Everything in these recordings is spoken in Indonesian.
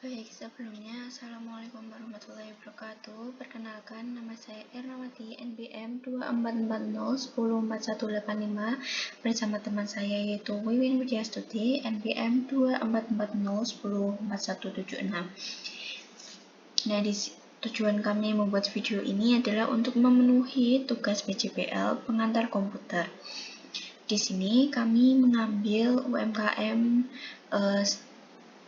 Baik, sebelumnya Assalamualaikum warahmatullahi wabarakatuh. Perkenalkan, nama saya Ernawati, NBM 2440104185 bersama teman saya yaitu Wiwin Widya Stuti, NBM 2440104176. Nah, tujuan kami membuat video ini adalah untuk memenuhi tugas PJPL pengantar komputer. Di sini kami mengambil UMKM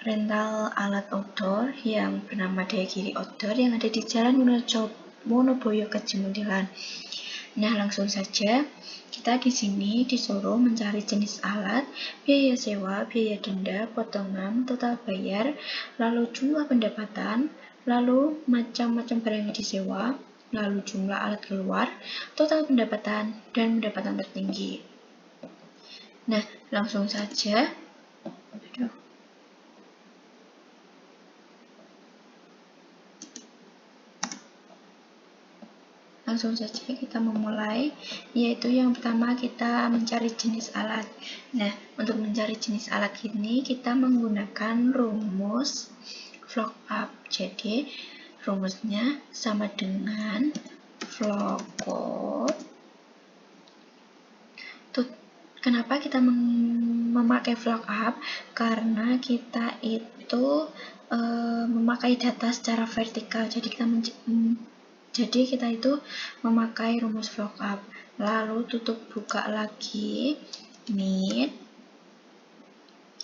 rental alat outdoor yang bernama Dayagiri Outdoor yang ada di Jalan Wonoboyo Kecimundilan. Nah, langsung saja kita di sini disuruh mencari jenis alat, biaya sewa, biaya denda, potongan, total bayar, lalu jumlah pendapatan, lalu macam-macam barang yang disewa, lalu jumlah alat keluar, total pendapatan, dan pendapatan tertinggi. Nah, langsung saja. Langsung saja kita memulai, yaitu yang pertama kita mencari jenis alat. Nah, untuk mencari jenis alat ini kita menggunakan rumus VLOOKUP. Jadi, rumusnya sama dengan VLOOKUP. Kenapa kita memakai VLOOKUP? Karena kita itu memakai data secara vertikal. Jadi kita itu memakai rumus VLOOKUP. Lalu tutup buka lagi MIT.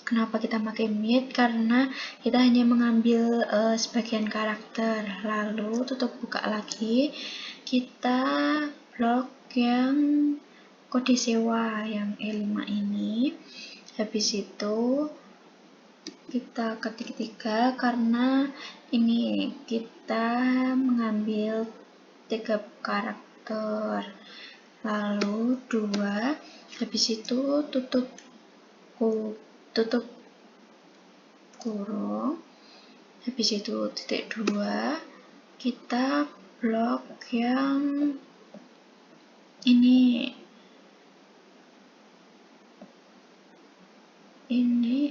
Kenapa kita pakai MIT? Karena kita hanya mengambil sebagian karakter. Lalu tutup buka lagi. Kita blok yang kode sewa yang E5 ini. Habis itu kita ketik 3 karena ini kita mengambil 3 karakter, lalu 2, habis itu tutup kurung, habis itu titik 2, kita blok yang ini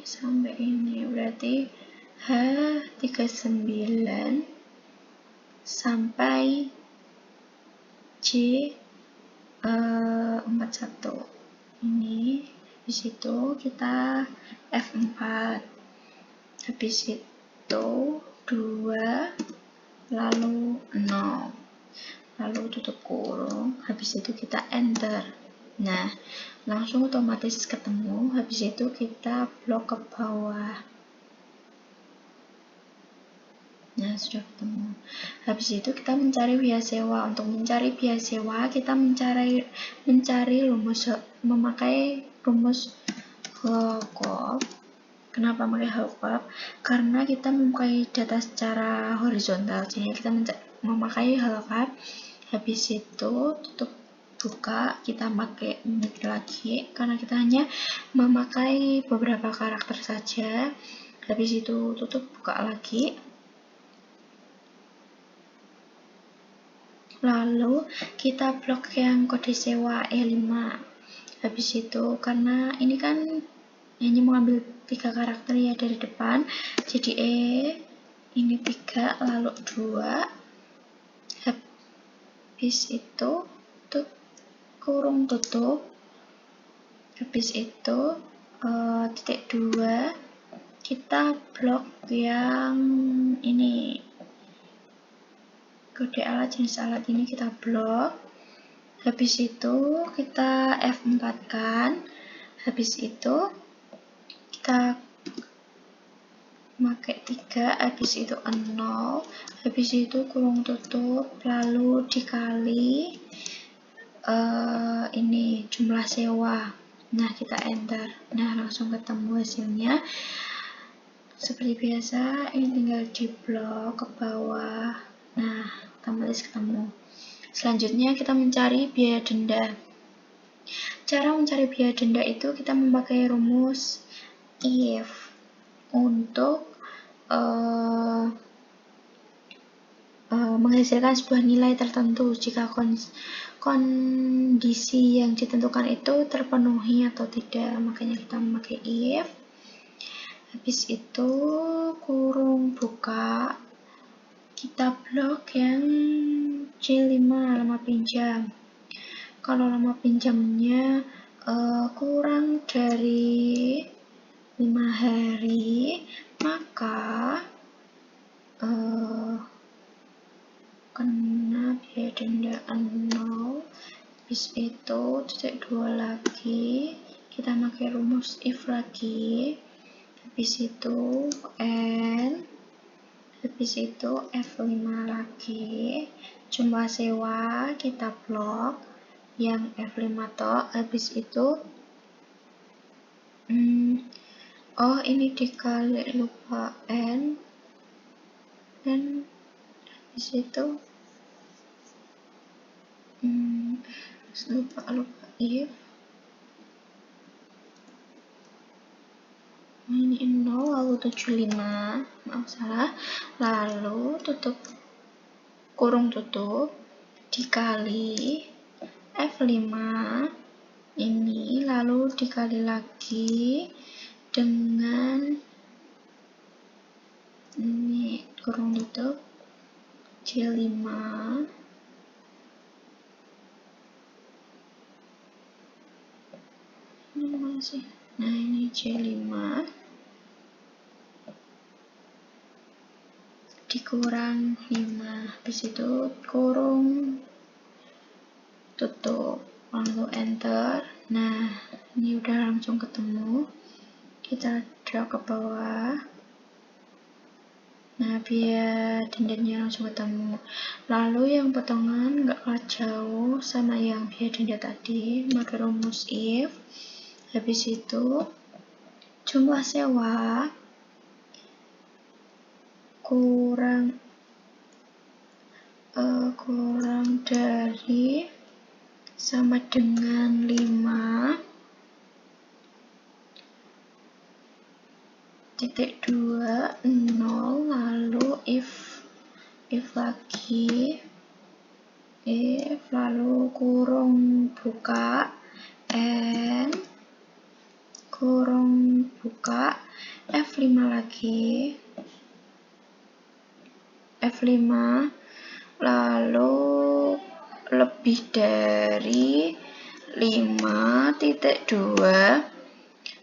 sampai ini, berarti H39 sampai J41 ini. Habis itu kita F4, habis itu 2, lalu 0, lalu tutup kurung, habis itu kita enter. Nah, langsung otomatis ketemu. Habis itu kita blok ke bawah. Nah, sudah ketemu. Habis itu kita mencari biaya sewa. Untuk mencari biaya sewa, kita memakai rumus VLOOKUP. Kenapa memakai VLOOKUP? Karena kita memakai data secara horizontal. Jadi kita memakai VLOOKUP. Habis itu tutup buka, kita pakai MIT lagi karena kita hanya memakai beberapa karakter saja. Habis itu tutup buka lagi, lalu kita blok yang kode sewa E5. Habis itu karena ini kan hanya mengambil 3 karakter ya dari depan, jadi ini 3, lalu 2, habis itu kurung tutup, habis itu titik 2, kita blok yang ini, kode alat, jenis alat ini kita blok. Habis itu kita F4 kan, habis itu kita pakai 3, habis itu 0, habis itu kurung tutup, lalu dikali ini jumlah sewa. Nah, kita enter. Nah, langsung ketemu hasilnya. Seperti biasa, ini tinggal di blok ke bawah. Nah, otomatis ketemu. Selanjutnya kita mencari biaya denda. Cara mencari biaya denda itu kita memakai rumus if untuk menghasilkan sebuah nilai tertentu jika kondisi yang ditentukan itu terpenuhi atau tidak. Makanya kita memakai if. Habis itu kurung buka, kita blok yang C5 lama pinjam. Kalau lama pinjamnya kurang dari 5 hari, maka kena biaya denda 0. Habis itu titik 2 lagi, kita pakai rumus if lagi. Habis itu N, habis itu F5 lagi, jumlah sewa kita blok yang F5 toh. Habis itu ini dikali lupa N, dan habis itu lupa if ini 0 lalu 75, maaf salah, lalu tutup kurung tutup dikali F5 ini, lalu dikali lagi dengan ini kurung tutup C5 ini mana sih? Nah ini C5 dikurang 5, habis itu kurung tutup, lalu enter. Nah ini udah langsung ketemu, kita drag ke bawah. Nah biar dendanya langsung ketemu. Lalu yang potongan nggak kalah jauh sama yang biaya denda tadi, pakai rumus if. Habis itu jumlah sewa kurang dari sama dengan 5.2, lalu if lagi, if lalu kurung buka N, kurung buka F5 lagi, F5 lalu lebih dari 5.2,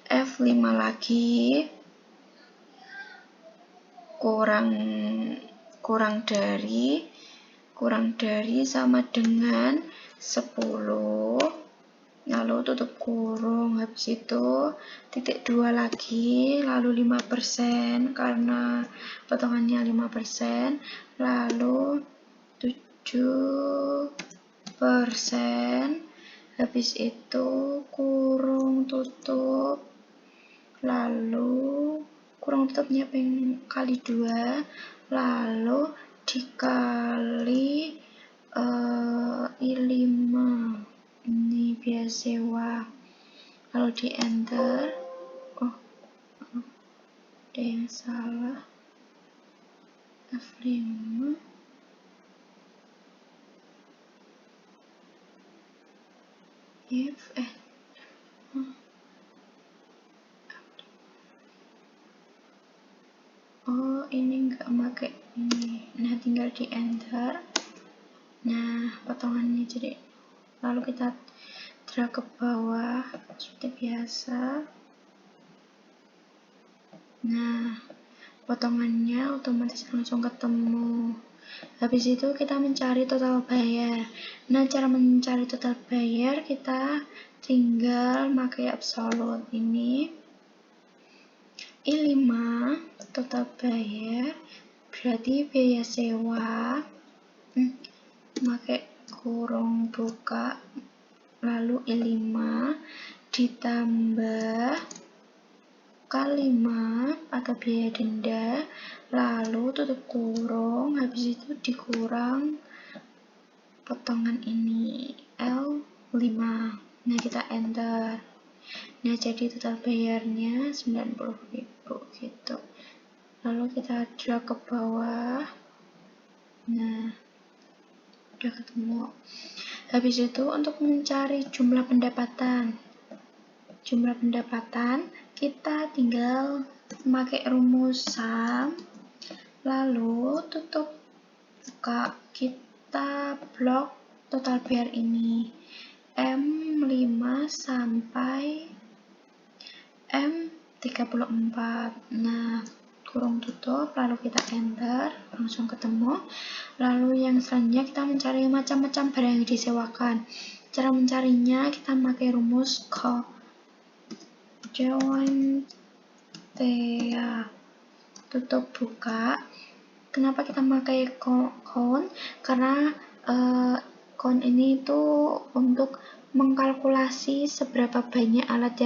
F5 lagi, kurang dari sama dengan 10, lalu tutup kurung. Habis itu titik 2 lagi, lalu 5% karena potongannya 5%, lalu 7%. Habis itu kurung tutup, lalu kurung tutupnya kali 2, lalu dikali I5, ini biaya sewa, lalu di enter. Ada yang salah, F5 if ini nggak pakai ini. Nah tinggal di enter. Nah potongannya jadi, lalu kita drag ke bawah seperti biasa. Nah potongannya otomatis langsung ketemu. Habis itu kita mencari total bayar. Nah cara mencari total bayar kita tinggal pakai absolute ini I5 total bayar, berarti biaya sewa pakai kurung buka lalu I5 ditambah K5 atau biaya denda, lalu tutup kurung, habis itu dikurang potongan ini L5. Nah kita enter. Nah jadi total bayarnya 90.000 gitu. Lalu kita drag ke bawah. Nah udah ketemu. Habis itu untuk mencari jumlah pendapatan kita tinggal memakai rumus sum, lalu tutup buka, kita blok total pair ini M5 sampai M34. Nah, kurung tutup, lalu kita enter, langsung ketemu. Lalu yang selanjutnya kita mencari macam-macam barang yang disewakan. Cara mencarinya kita memakai rumus join tea, tutup buka. Kenapa kita memakai count? Karena count ini itu untuk mengkalkulasi seberapa banyak alat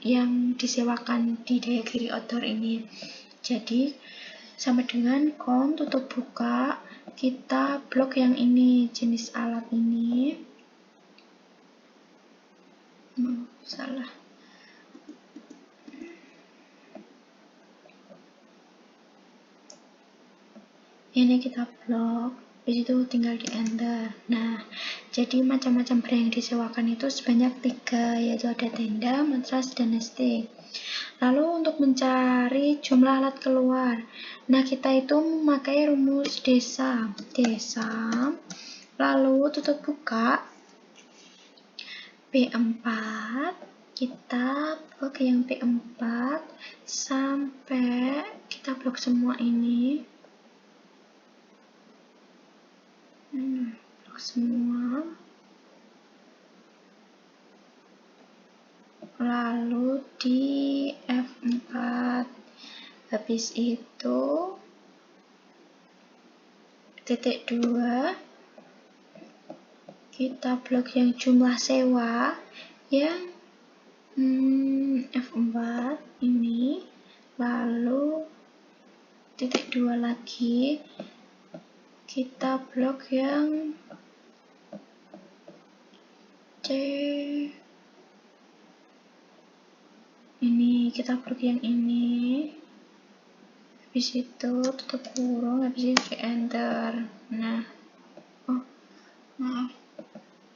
yang disewakan di daya kiri outdoor ini. Jadi sama dengan count tutup buka, kita blok yang ini, jenis alat ini. Salah. Ini kita blok, habis itu tinggal di enter. Nah, jadi macam-macam barang yang disewakan itu sebanyak 3, yaitu ada tenda, matras, dan nesting. Lalu untuk mencari jumlah alat keluar, nah kita itu memakai rumus desa, lalu tutup buka, P4, kita blok yang P4 sampai kita blok semua ini. Blok semua, lalu di F4, habis itu titik 2, kita blok yang jumlah sewa yang F4 ini, lalu titik 2 lagi, kita blok yang C ini, kita blok yang ini, habis itu tutup kurung, habis itu di enter. Nah, maaf,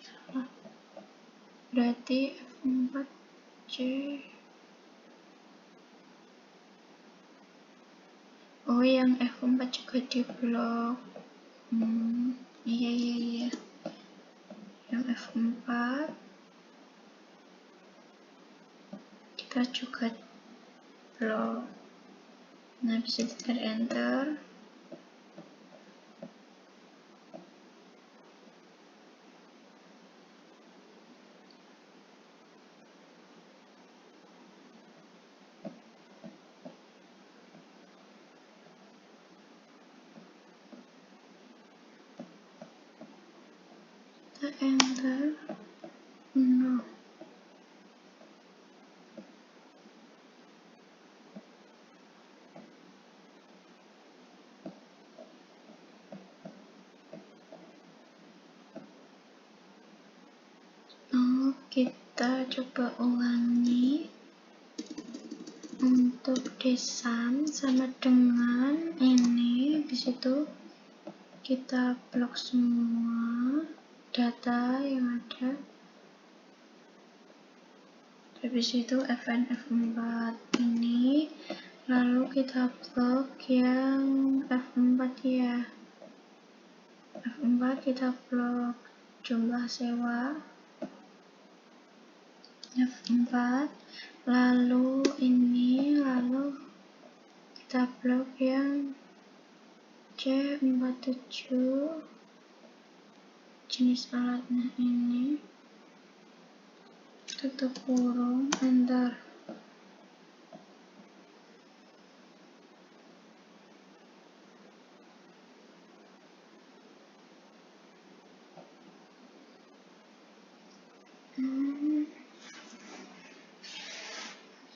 salah, berarti F4C, yang F4 juga di blok. Iya, yang F4 kita juga blok. Nah, bisa tekan enter. Kita enter. No. Kita coba ulangi. Untuk desam sama dengan ini, habis itu kita blok semua data yang ada, habis itu Fn F4 ini, lalu kita blok yang F4 ya, F4 kita blok jumlah sewa F4, lalu ini, lalu kita blok yang C47, jenis alatnya ini, tutup kurung, enter.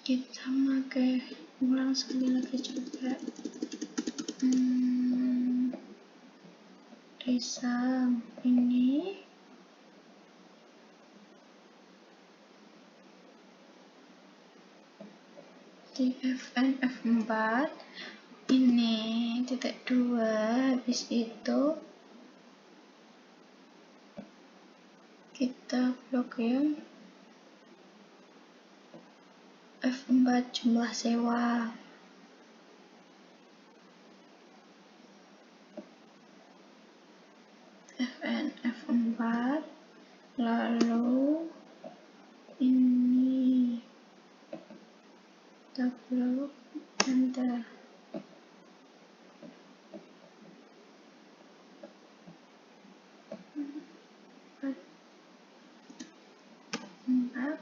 Kita pakai ulang sekali lagi coba. Desa ini di Fn F4 ini titik 2, habis itu kita blok yang F4 jumlah sewa. Fn F4, lalu ini kita blok, enter.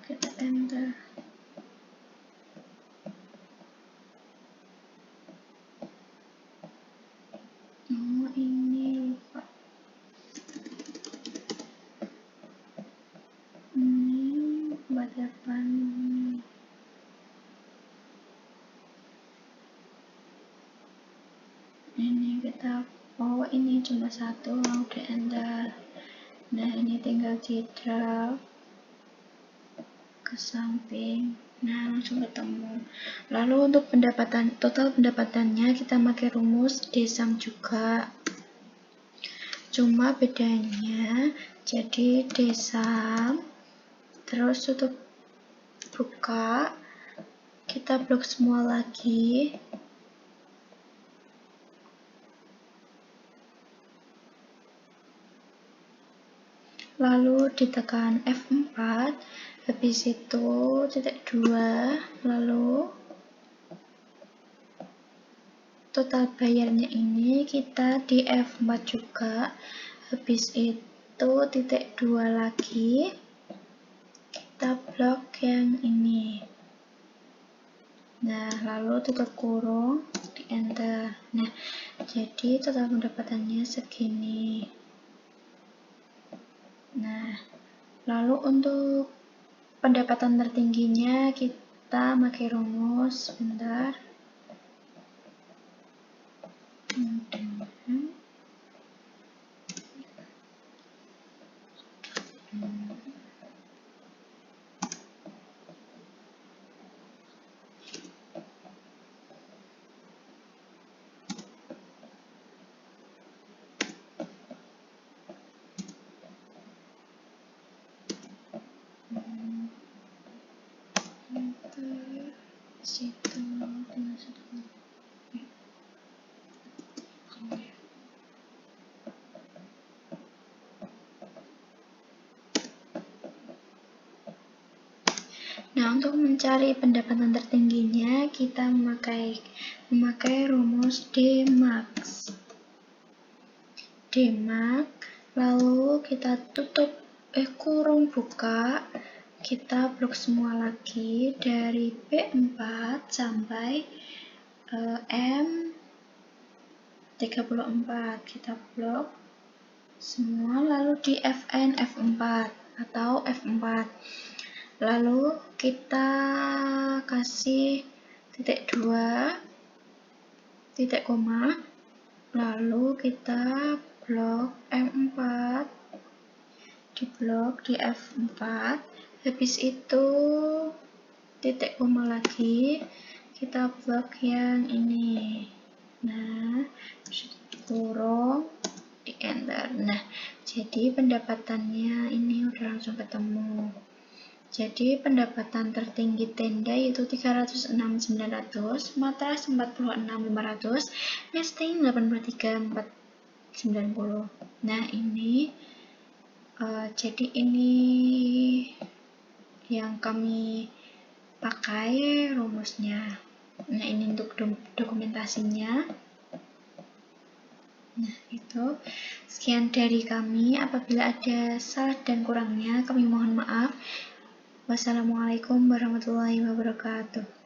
Kita enter. Oh, ini lupa. Ini buat depan. Ini kita, oh ini cuma satu, udah enter. Nah, ini tinggal di drag ke samping. Nah, langsung ketemu. Lalu untuk total pendapatannya kita pakai rumus D-sum juga. Cuma bedanya jadi D-sum terus tutup buka, kita blok semua lagi. Lalu ditekan F4, habis itu titik 2, lalu total bayarnya ini kita di F4 juga, habis itu titik 2 lagi, kita blok yang ini. Nah, lalu tutup kurung, di enter. Nah, jadi total pendapatannya segini. Nah, lalu untuk pendapatan tertingginya kita pakai rumus, sebentar. Situ dengan satu. Nah, untuk mencari pendapatan tertingginya kita memakai rumus Dmax. Lalu kita tutup kurung buka, kita blok semua lagi dari B4 sampai M34, kita blok semua, lalu di Fn F4 atau F4, lalu kita kasih titik 2, titik koma, lalu kita blok M4, di blok di F4, habis itu titik koma lagi, kita blok yang ini. Nah, kurung, di enter. Nah, jadi pendapatannya ini udah langsung ketemu. Jadi pendapatan tertinggi tenda yaitu 306.900, matras 46.500, nesting 83.490. Nah, ini jadi ini yang kami pakai rumusnya. Nah, ini untuk dokumentasinya. Nah, itu sekian dari kami. Apabila ada salah dan kurangnya, kami mohon maaf. Wassalamualaikum warahmatullahi wabarakatuh.